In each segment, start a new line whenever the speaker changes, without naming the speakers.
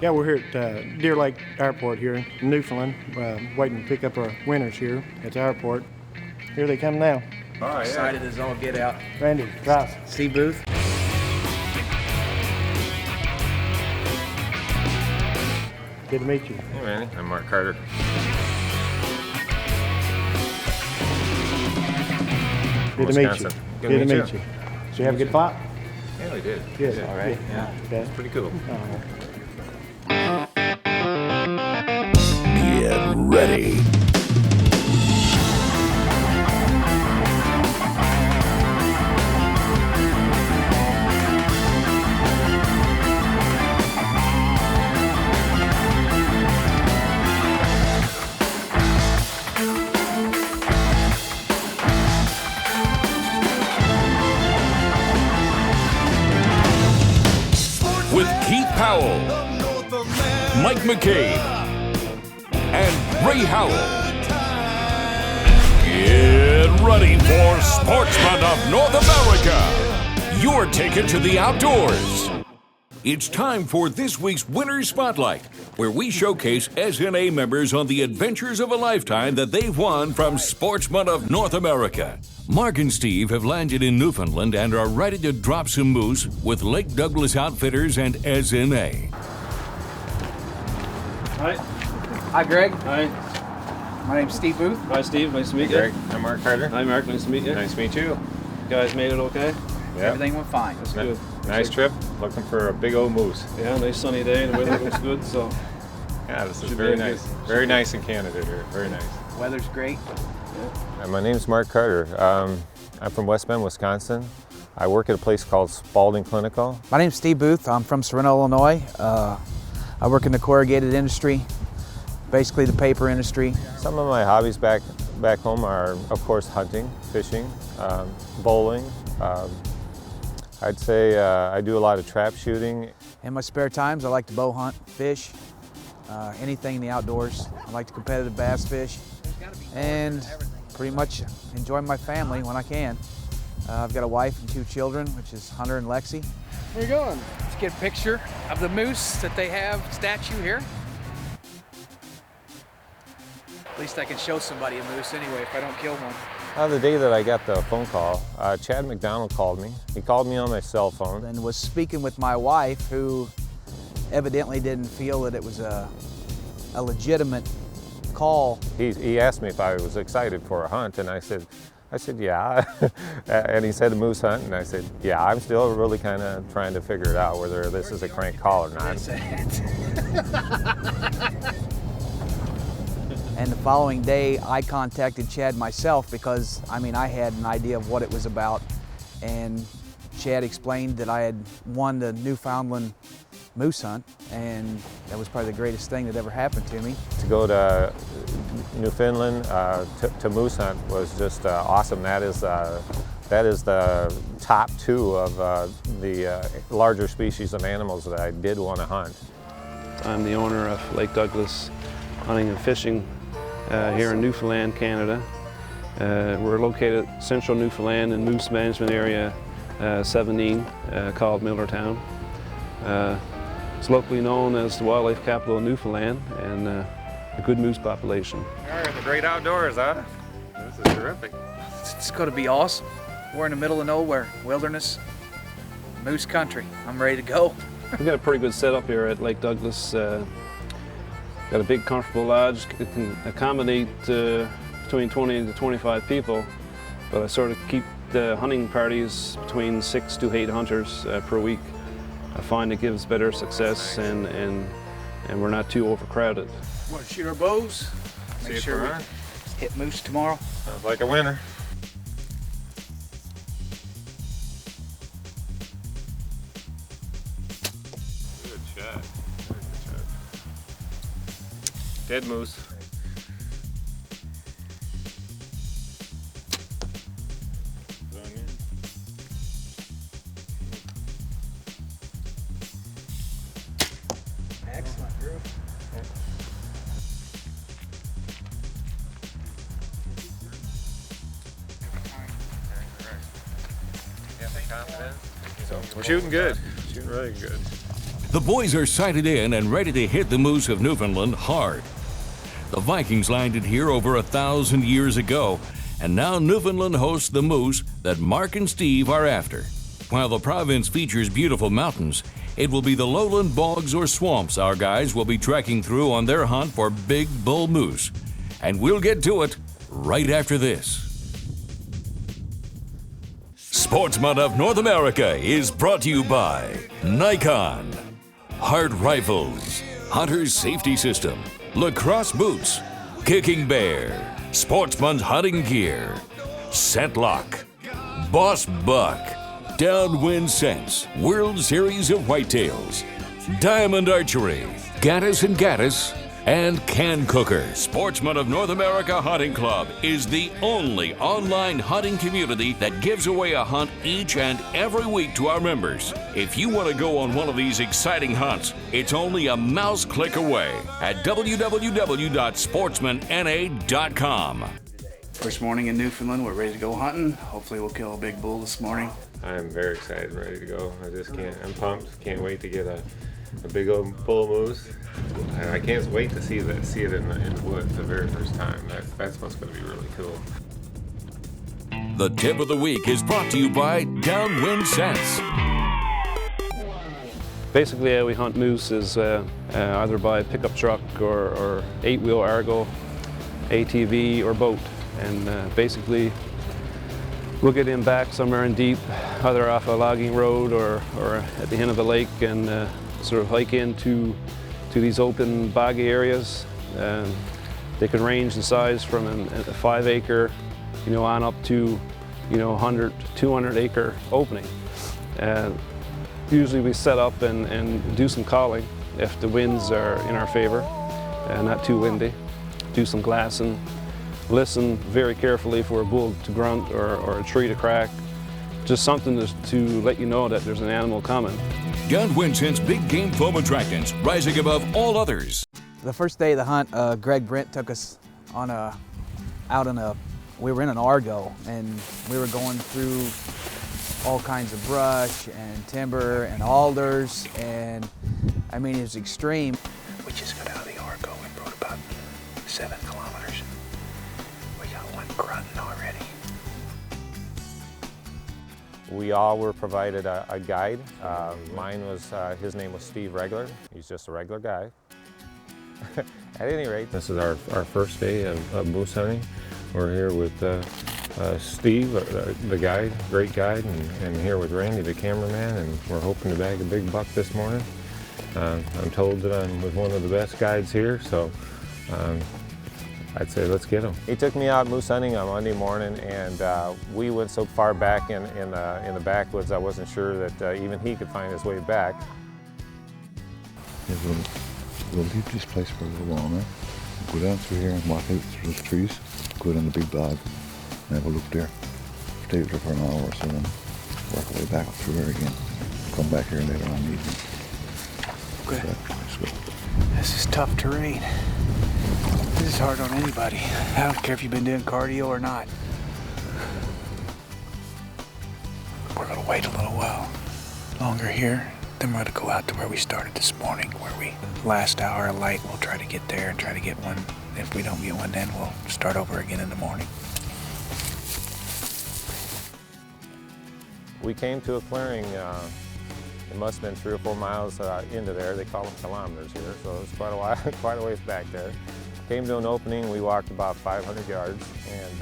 Yeah, we're here at Deer Lake Airport here in Newfoundland, waiting to pick up our winners here at the airport. Here they come now.
All right,
Excited as all get out.
Randy, Ross.
Steve Booth.
Good to meet you.
Hey, Randy. I'm Mark Carter.
Good to meet you.
Good
Good to
to
meet
meet
you. So you have a good fight?
Yeah, we did.
Good.
Yeah.
All right. Yeah.
Okay.
Pretty cool.
Get ready. With Keith Powell, Mike McCabe, and Ray Howell. Get ready for Sportsman of North America. You're taken to the outdoors. It's time for this week's Winner's Spotlight, where we showcase SNA members on the adventures of a lifetime that they've won from Sportsman of North America. Mark and Steve have landed in Newfoundland and are ready to drop some moose with Lake Douglas Outfitters and SNA.
Hi.
Hi, Greg.
Hi.
My name's Steve Booth.
Hi, Steve. Nice to meet you.
Greg, I'm Mark Carter.
Hi, Mark. Nice to meet you.
Nice to meet you.
You guys made it okay?
Yeah.
Everything went fine.
That's good.
Nice trip. Looking for a big old moose.
Yeah, nice sunny day. The weather looks good, so
Yeah, this is
Should
very
be
nice.
good.
Very nice in Canada here. Very nice.
Weather's great.
My name's Mark Carter. I'm from West Bend, Wisconsin. I work at a place called Spalding Clinical.
My name's Steve Booth. I'm from Sorrento, Illinois. I work in the corrugated industry, basically the paper industry.
Some of my hobbies back home are, of course, hunting, fishing, bowling. I'd say I do a lot of trap shooting.
In my spare times, I like to bow hunt, fish, anything in the outdoors. I like to competitive bass fish, and pretty much enjoy my family when I can. I've got a wife and 2 children, which is Hunter and Lexi.
Where you going? Let's get a picture of the moose that they have statue here. At least I can show somebody a moose anyway if I don't kill one.
The day that I got the phone call, Chad McDonald called me. He called me on my cell phone.
And was speaking with my wife, who evidently didn't feel that it was a legitimate call.
He asked me if I was excited for a hunt, and I said yeah. And he said a moose hunt, and I said, yeah, I'm still really kind of trying to figure it out whether this is a crank call or not.
And the following day, I contacted Chad myself because, I had an idea of what it was about. And Chad explained that I had won the Newfoundland moose hunt, and that was probably the greatest thing that ever happened to me.
To go to Newfoundland to moose hunt was just awesome. That is the top 2 of the larger species of animals that I did want to hunt.
I'm the owner of Lake Douglas Hunting and Fishing here in Newfoundland, Canada. We're located central Newfoundland in Moose Management Area 17, called Millertown. It's locally known as the wildlife capital of Newfoundland and a good moose population.
All right, the great outdoors, huh? This is terrific.
It's going to be awesome. We're in the middle of nowhere, wilderness, moose country. I'm ready to go.
We've got a pretty good setup here at Lake Douglas. Got a big, comfortable lodge. It can accommodate between 20 to 25 people, but I sort of keep the hunting parties between 6 to 8 hunters per week. I find it gives better success, and we're not too overcrowded.
Want to shoot our bows? Make sure we hit moose tomorrow.
Sounds like a winner. Good shot. Very good shot. Dead moose.
Excellent, Drew.
So we're shooting good. Shooting really good.
The boys are sighted in and ready to hit the moose of Newfoundland hard. The Vikings landed here over 1,000 years ago, and now Newfoundland hosts the moose that Mark and Steve are after. While the province features beautiful mountains, it will be the lowland bogs or swamps our guys will be trekking through on their hunt for big bull moose. And we'll get to it right after this. Sportsman of North America is brought to you by Nikon, Hard Rifles, Hunter's Safety System, Lacrosse Boots, Kicking Bear, Sportsman's Hunting Gear, Scentlock, Boss Buck, Downwind Scents, World Series of Whitetails, Diamond Archery, Gaddis and Gaddis, and Can Cooker. Sportsman of North America Hunting Club is the only online hunting community that gives away a hunt each and every week to our members. If you want to go on one of these exciting hunts, it's only a mouse click away at www.sportsmanna.com.
First morning in Newfoundland, we're ready to go hunting. Hopefully we'll kill a big bull this morning.
I'm very excited and ready to go. I'm pumped. Can't wait to get a big old bull moose. And I can't wait to see it in the woods the very first time. That's what's going to be really cool.
The tip of the week is brought to you by Downwind Scents.
Basically, how we hunt moose is either by pickup truck or 8-wheel Argo, ATV, or boat. And basically, we'll get in back somewhere in deep, either off a logging road or at the end of the lake, and sort of hike into these open boggy areas. They can range in size from a 5-acre, on up to 100, 200-acre opening. Usually we set up and do some calling if the winds are in our favor and not too windy. Do some glassing. Listen very carefully for a bull to grunt or a tree to crack. Just something to let you know that there's an animal coming.
Downwind Scents big game foam attractants, rising above all others.
The first day of the hunt, Greg Brent took us on we were in an Argo, and we were going through all kinds of brush and timber and alders, and I mean, it was extreme.
We just got out of the Argo and rode about 7 kilometers. We got one grunting already.
We all were provided a guide. Mine was, his name was Steve Regler. He's just a regular guy. At any rate, this is our first day of moose hunting. We're here with Steve, the guide, great guide, and here with Randy, the cameraman, and we're hoping to bag a big buck this morning. I'm told that I'm with one of the best guides here, so I'd say let's get him. He took me out moose hunting on Monday morning, and we went so far back in the backwoods I wasn't sure that even he could find his way back.
We'll leave this place for a little while now. Go down through here and walk out through those trees, go down the big bog, and have a look there. Stay there for an hour or so, then work our way back up through there again. Come back here later on in the evening.
Okay.
So, let's go.
This is tough terrain. This is hard on anybody. I don't care if you've been doing cardio or not. We're gonna wait a little while longer here. Then we're gonna go out to where we started this morning, last hour of light, we'll try to get there and try to get one. If we don't get one, then we'll start over again in the morning.
We came to a clearing, it must have been 3 or 4 miles into there. They call them kilometers here, so it's quite a while, quite a ways back there. Came to an opening, we walked about 500 yards, and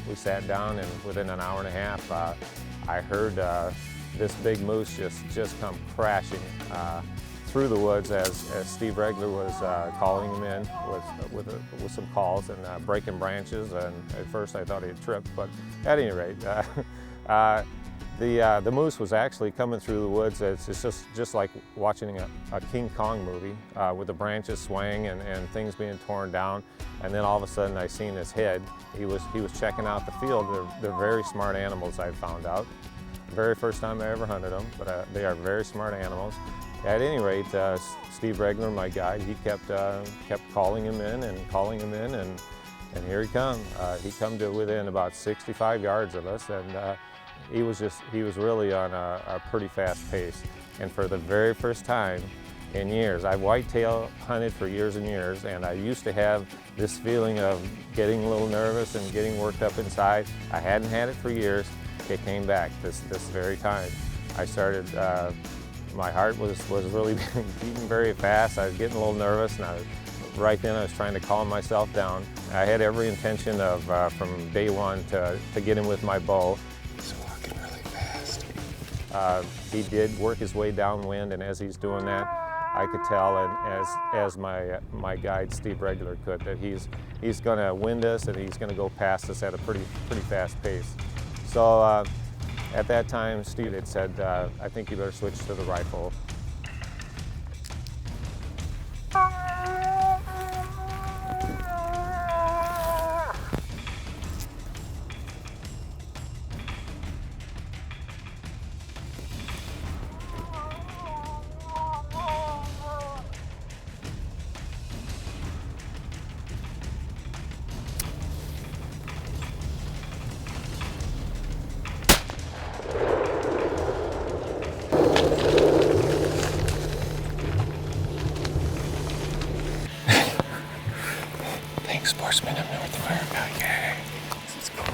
we sat down, and within an hour and a half, I heard this big moose just come crashing through the woods as Steve Regler was calling him in with some calls and breaking branches. And at first I thought he had tripped, but at any rate, the moose was actually coming through the woods. It's just like watching a King Kong movie with the branches swaying and things being torn down. And then all of a sudden I seen his head. He was checking out the field. They're very smart animals, I found out. Very first time I ever hunted them, but they are very smart animals. At any rate, Steve Regler, my guide, he kept calling him in and here he come. He come to within about 65 yards of us, and he was really on a pretty fast pace. And for the very first time, in years. I've whitetail hunted for years and years, and I used to have this feeling of getting a little nervous and getting worked up inside. I hadn't had it for years. It came back this very time. I started, my heart was really beating very fast. I was getting a little nervous, and right then I was trying to calm myself down. I had every intention of, from day one, to get him with my bow.
He's walking really fast.
He did work his way downwind, and as he's doing that, I could tell, and as my guide Steve Regular could, that he's going to wind us and he's going to go past us at a pretty fast pace. So at that time, Steve had said, I think you better switch to the rifle.
Sportsman of North America, yay. This is cool.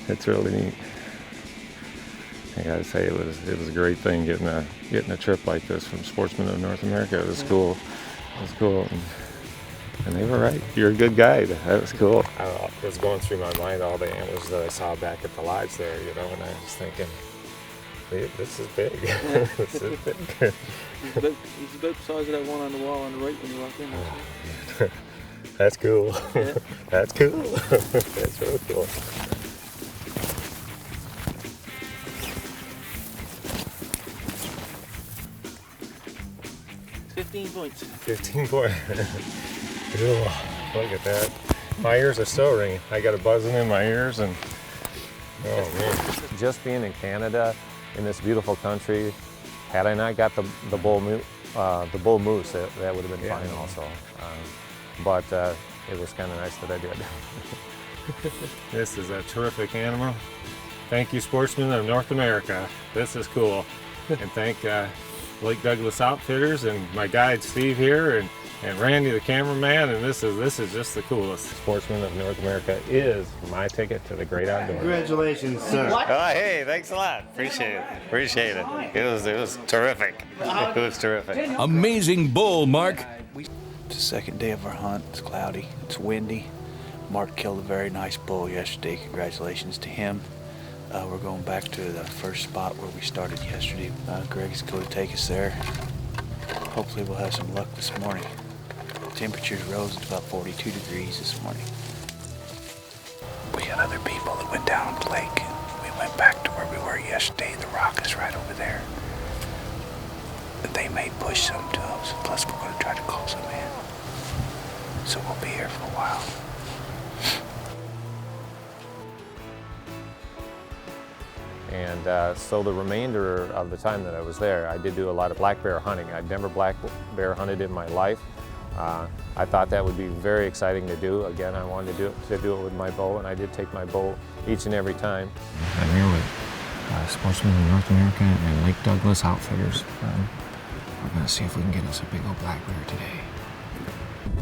It's really neat. I gotta say, it was a great thing getting a trip like this from Sportsman of North America. It was cool. It was cool. And they were right. You're a good guide. That was cool. I was going through my mind all the antlers that I saw back at the lodge there, you know, and I was thinking, this is big. This is big.
He's about the size of that one on the wall on the right when you walk in.
Oh, that's cool.
Yeah.
That's cool. That's really cool.
15 points.
15 points. Cool. Look at that. My ears are still ringing. I got a buzzing in my ears, and oh man. Just being in Canada, in this beautiful country, had I not got the bull moose, that would have been fine also. But it was kind of nice that I did. This is a terrific animal. Thank you, Sportsmen of North America. This is cool. And thank Lake Douglas Outfitters and my guide Steve here, and Randy the cameraman, and this is just the coolest. Sportsmen of North America is my ticket to the great outdoors.
Congratulations, sir.
Oh, hey, thanks a lot. Appreciate it. It was terrific. It was terrific.
Amazing bull, Mark.
It's the second day of our hunt. It's cloudy. It's windy. Mark killed a very nice bull yesterday. Congratulations to him. We're going back to the first spot where we started yesterday. Greg's going to take us there. Hopefully we'll have some luck this morning. Temperatures rose to about 42 degrees this morning. We had other people that went down the lake. We went back to where we were yesterday. The rock is right over there. But they may push some to us. Plus we're going to try to call some in. So we'll be here for a while.
And so the remainder of the time that I was there, I did do a lot of black bear hunting. I'd never black bear hunted in my life. I thought that would be very exciting to do. Again, I wanted to do it with my bow, and I did take my bow each and every time.
I'm here with Sportsmen of North America and Lake Douglas Outfitters. We're going to see if we can get us a big old black bear today.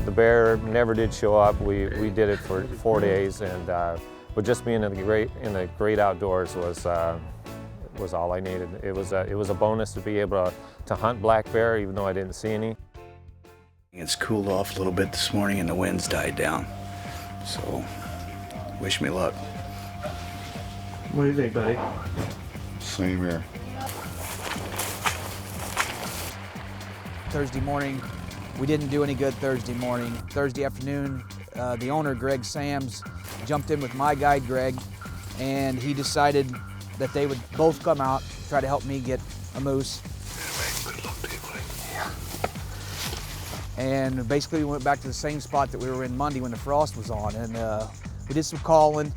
The bear never did show up. We did it for 4 days, and but just being in the great outdoors was all I needed. It was a bonus to be able to hunt black bear, even though I didn't see any.
It's cooled off a little bit this morning and the winds died down. So, wish me luck.
What do you think, buddy?
Same here.
Thursday morning, we didn't do any good Thursday morning. Thursday afternoon, the owner, Greg Sams, jumped in with my guide, Greg, and he decided that they would both come out, try to help me get a moose. And basically we went back to the same spot that we were in Monday when the frost was on, and we did some calling,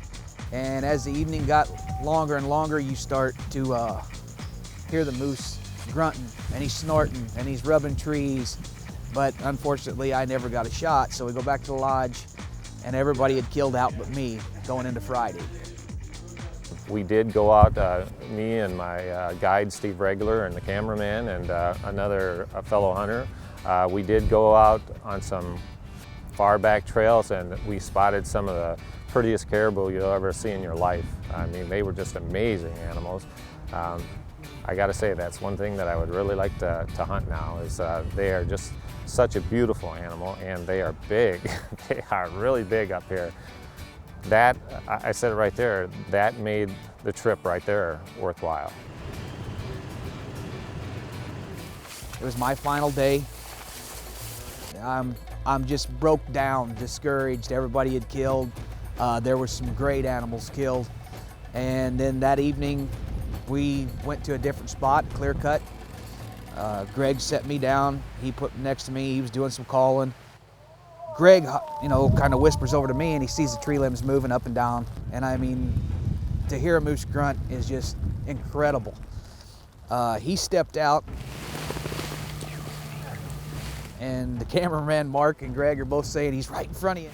and as the evening got longer and longer, you start to hear the moose grunting, and he's snorting, and he's rubbing trees, but unfortunately I never got a shot, so we go back to the lodge, and everybody had killed out but me going into Friday.
We did go out, me and my guide Steve Regler and the cameraman and another fellow hunter. We did go out on some far back trails and we spotted some of the prettiest caribou you'll ever see in your life. I mean, they were just amazing animals. I gotta say, that's one thing that I would really like to hunt now is they are just such a beautiful animal and they are big. They are really big up here. That, I said it right there, that made the trip right there worthwhile.
It was my final day. I'm just broke down, discouraged. Everybody had killed. There were some great animals killed. And then that evening, we went to a different spot, clear cut. Greg set me down. He put next to me. He was doing some calling. Greg, you know, kind of whispers over to me and he sees the tree limbs moving up and down. And I mean, to hear a moose grunt is just incredible. He stepped out and the cameraman, Mark and Greg, are both saying he's right in front of you.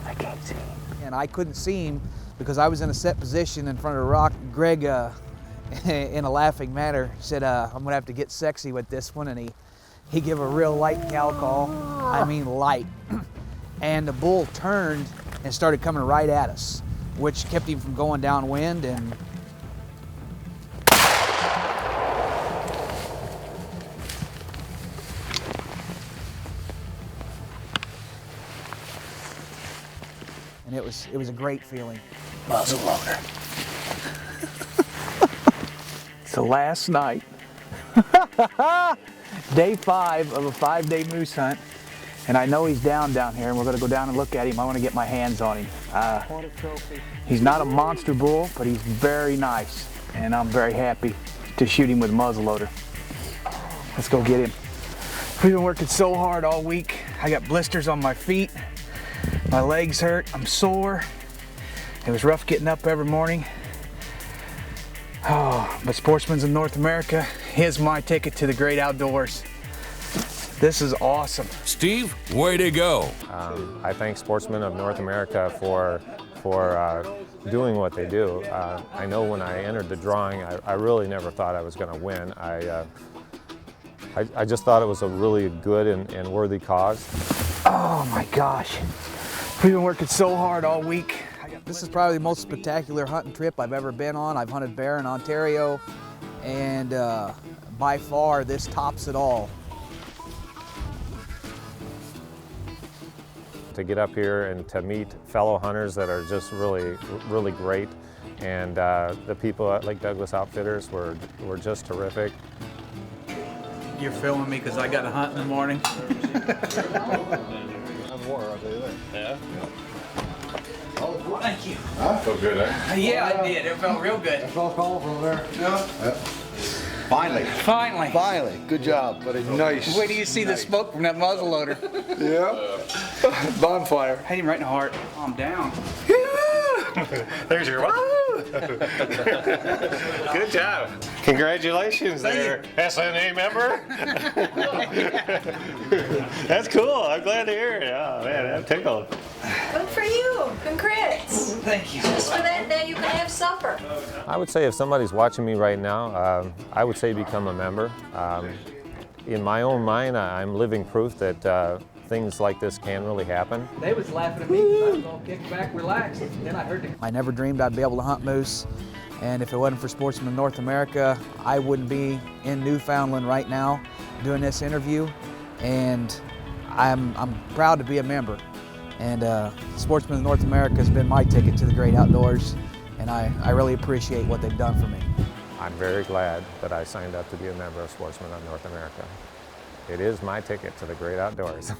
I can't see him. And I couldn't see him because I was in a set position in front of a rock. Greg, in a laughing manner, said, I'm gonna have to get sexy with this one. And he gave a real light cow call. I mean light. And the bull turned and started coming right at us, which kept him from going downwind. And it was a great feeling.
Muzzle loader. So last night, day 5 of a 5-day moose hunt, and I know he's down here, and we're gonna go down and look at him. I wanna get my hands on him. He's not a monster bull, but he's very nice, and I'm very happy to shoot him with a muzzle loader. Let's go get him. We've been working so hard all week. I got blisters on my feet. My legs hurt, I'm sore. It was rough getting up every morning. Oh, but Sportsmen of North America is my ticket to the great outdoors. This is awesome.
Steve, way to go.
I thank Sportsmen of North America for doing what they do. I know when I entered the drawing, I really never thought I was going to win. I just thought it was a really good and worthy cause.
Oh my gosh. We've been working so hard all week.
This is probably the most spectacular hunting trip I've ever been on. I've hunted bear in Ontario, and by far this tops it all.
To get up here and to meet fellow hunters that are just really, really great, and the people at Lake Douglas Outfitters were just terrific.
You're filming me because I got to hunt in the morning.
Yeah.
Thank you.
Felt good, eh?
Yeah, I did. It felt real good.
I saw a call from there.
Yeah.
Finally.
Finally.
Finally. Good job, buddy. Nice.
Wait till you see the smoke from that muzzle loader.
Yeah. Bonfire.
Hit him right in the heart. Calm down.
There's your one. Good job. Congratulations there, SNA member. That's cool. I'm glad to hear it. Oh, man, that tickled.
Good for you. Congrats.
Thank you.
Just for that day, you can have supper.
I would say if somebody's watching me right now, I would say become a member. In my own mind, I'm living proof that things like this can really happen.
They was laughing at me because I was all kicked back, relaxed. Then I heard
I never dreamed I'd be able to hunt moose, and if it wasn't for Sportsmen of North America, I wouldn't be in Newfoundland right now doing this interview, and I'm proud to be a member. And Sportsmen of North America has been my ticket to the great outdoors, and I really appreciate what they've done for me.
I'm very glad that I signed up to be a member of Sportsmen of North America. It is my ticket to the great outdoors.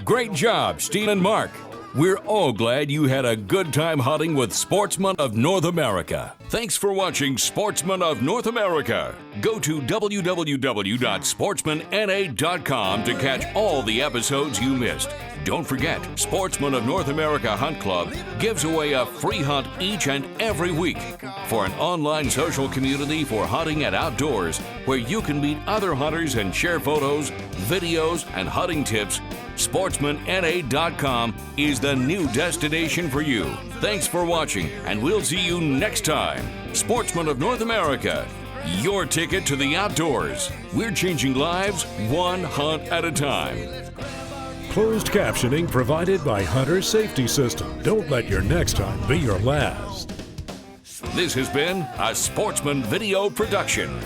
Great job, Steve and Mark. We're all glad you had a good time hunting with Sportsmen of North America. Thanks for watching Sportsmen of North America. Go to www.sportsmanna.com to catch all the episodes you missed. Don't forget, Sportsman of North America Hunt Club gives away a free hunt each and every week for an online social community for hunting and outdoors where you can meet other hunters and share photos, videos, and hunting tips. SportsmanNA.com is the new destination for you. Thanks for watching, and we'll see you next time. Sportsman of North America, your ticket to the outdoors. We're changing lives one hunt at a time.
Closed captioning provided by Hunter Safety System. Don't let your next hunt be your last.
This has been a Sportsman Video production.